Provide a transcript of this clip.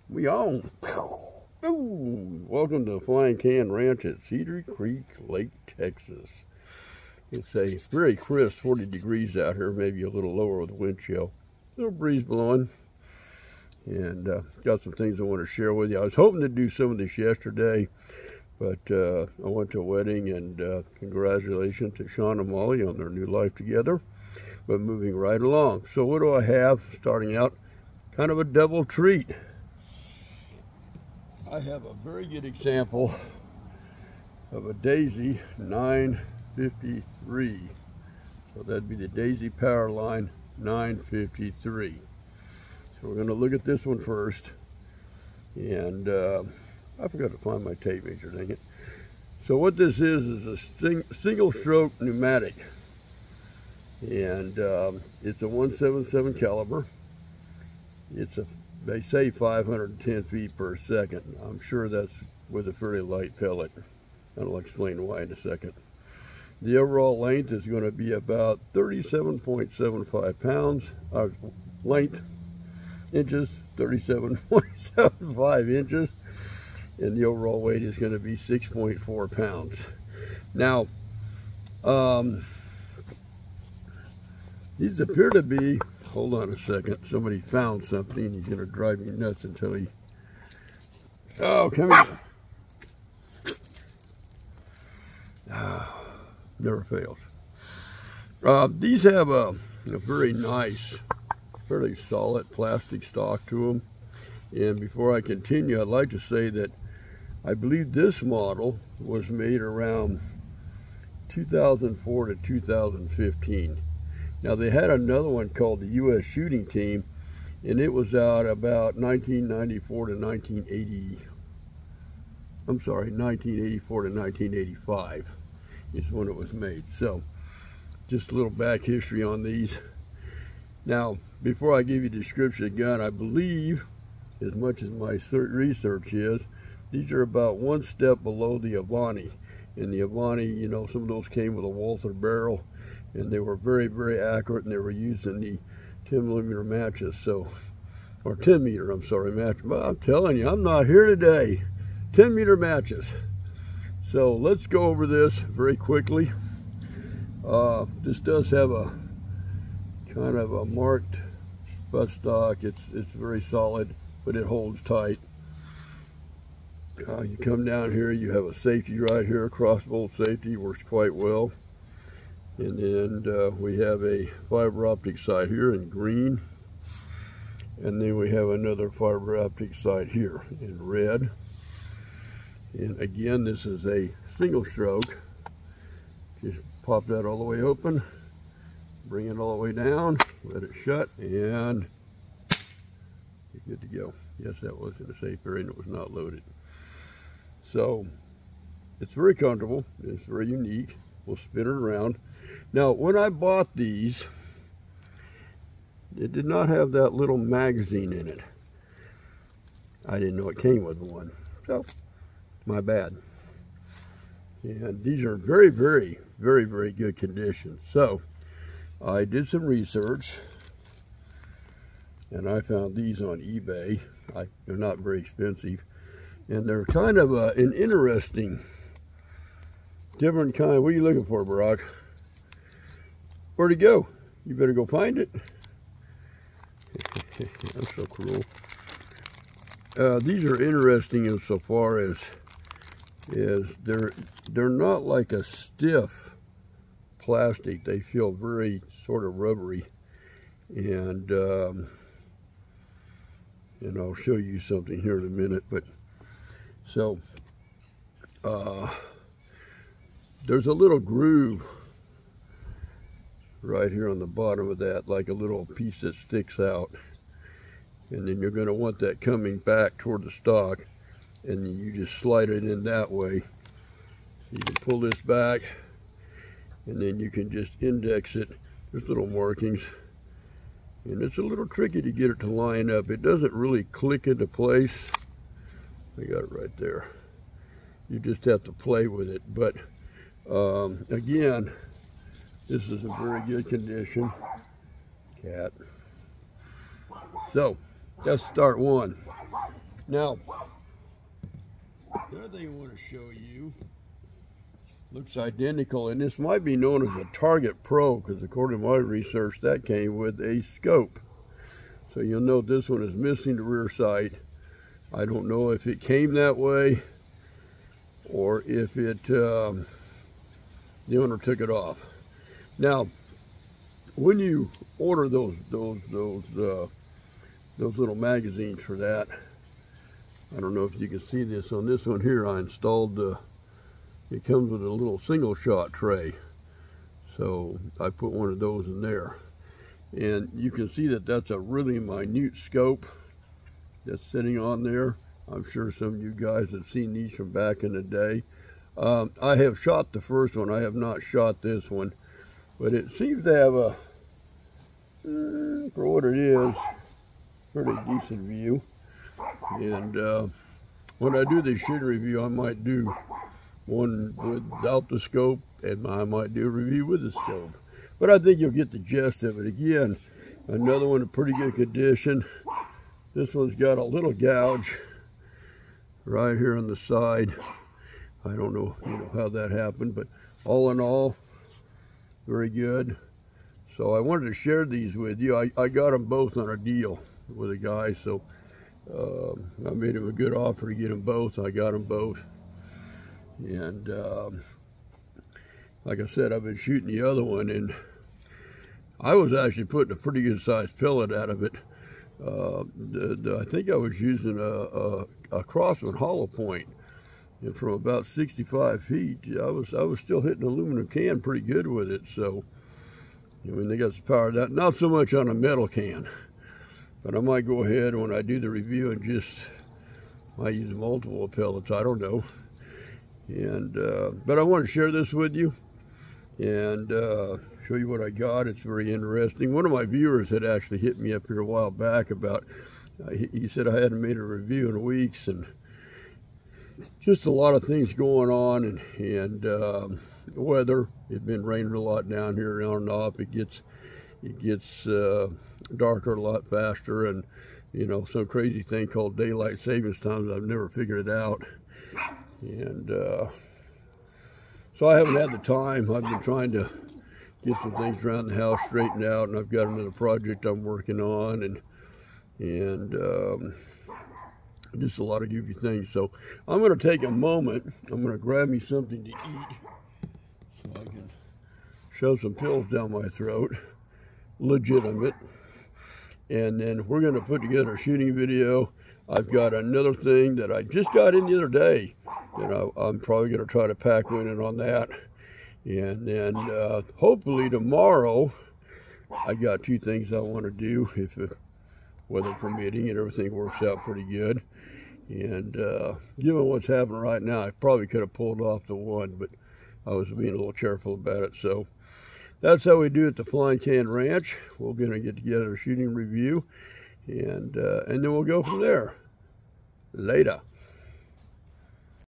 We on. Ooh, welcome to Flying Can Ranch at Cedar Creek Lake, Texas. It's a very crisp 40 degrees out here, maybe a little lower with the wind chill. Little breeze blowing. And got some things I want to share with you. I was hoping to do some of this yesterday, but I went to a wedding, and congratulations to Sean and Molly on their new life together. But moving right along. So what do I have starting out? Kind of a double treat. I have a very good example of a Daisy 953. So that'd be the Daisy Powerline 953. So we're going to look at this one first. And I forgot to find my tape measure, dang it. So what this is a single stroke pneumatic. And it's a 177 caliber. It's they say 510 feet per second. I'm sure that's with a very light pellet. I'll explain why in a second. The overall length is going to be about 37.75 pounds. Length, inches, 37.75 inches. And the overall weight is going to be 6.4 pounds. Now, these appear to be, hold on a second, somebody found something. He's going to drive me nuts until he, oh, come here. Never fails. These have a very nice, fairly solid plastic stock to them. And before I continue, I'd like to say that I believe this model was made around 2004 to 2015. Now they had another one called the U.S. Shooting Team, and it was out about 1994 to 1980. I'm sorry, 1984 to 1985 is when it was made. So just a little back history on these. Now, before I give you a description of the gun, I believe, as much as my research is, these are about one step below the Avani. And the Avani, you know, some of those came with a Walther barrel, and they were very, very accurate, and they were using the 10mm matches, so, or 10-meter, I'm sorry, match. But I'm telling you, I'm not here today. 10-meter matches. So let's go over this very quickly. This does have a kind of a marked buttstock. It's very solid, but it holds tight. You come down here, you have a safety right here, crossbolt safety, works quite well. And then we have a fiber optic sight here in green. And then we have another fiber optic sight here in red. And again, this is a single stroke. Just pop that all the way open, bring it all the way down, let it shut, and you're good to go. Yes, that was in a safe area and it was not loaded. So it's very comfortable, it's very unique. We'll spin it around. Now, when I bought these, it did not have that little magazine in it. I didn't know it came with one, so my bad. And these are very, very, very, very good condition. So I did some research, and I found these on eBay. They're not very expensive, and they're kind of an interesting, different kind. What are you looking for, Barack? Where'd it go? You better go find it. That's so cruel. These are interesting insofar as they're not like a stiff plastic. They feel very sort of rubbery, and I'll show you something here in a minute. But so there's a little groove right here on the bottom of that, like a little piece that sticks out, and then you're going to want that coming back toward the stock, and then you just slide it in that way. So you can pull this back, and then you can just index it. There's little markings, and it's a little tricky to get it to line up. It doesn't really click into place. I got it right there. You just have to play with it. But again, this is in very good condition. Cat. So That's start one. Now, the other thing I want to show you looks identical, and this might be known as a Target Pro, because according to my research, that came with a scope. So you'll note this one is missing the rear sight. I don't know if it came that way or if it the owner took it off. Now, when you order those little magazines for that, I don't know if you can see this on this one here. I installed the. It comes with a little single shot tray, so I put one of those in there, and you can see that that's a really minute scope that's sitting on there. I'm sure some of you guys have seen these from back in the day. I have shot the first one. I have not shot this one, but it seems to have a, for what it is, pretty decent view. And when I do the shooting review, I might do one without the scope, and I might do a review with the scope. But I think you'll get the gist of it. Again, another one in pretty good condition. This one's got a little gouge right here on the side. I don't know, how that happened, but all in all, very good. So I wanted to share these with you. I got them both on a deal with a guy, so I made him a good offer to get them both. I got them both. And like I said, I've been shooting the other one, and I was actually putting a pretty good sized pellet out of it. I think I was using a Crossman hollow point, and from about 65 feet, I was still hitting an aluminum can pretty good with it. So I mean, they got some power. That not so much on a metal can, but I might go ahead when I do the review and just might use multiple pellets. I don't know. And but I want to share this with you and show you what I got. It's very interesting. One of my viewers had actually hit me up here a while back about, he said I hadn't made a review in weeks, and just a lot of things going on, and the weather. It's been raining a lot down here on and off. It gets darker a lot faster, and some crazy thing called daylight savings time. I've never figured it out. And so I haven't had the time. I've been trying to get some things around the house straightened out, and I've got another project I'm working on, and just a lot of goofy things. So I'm going to take a moment. I'm going to grab me something to eat so I can shove some pills down my throat, legitimate, and then we're going to put together a shooting video. I've got another thing that I just got in the other day that I'm probably going to try to pack one in on that. And then hopefully tomorrow, I got two things I want to do, if weather permitting and everything works out pretty good. And given what's happening right now, I probably could have pulled off the one, but I was being a little careful about it. So that's how we do it at the Flying Can Ranch. We're going to get together a shooting review, and then we'll go from there. Later.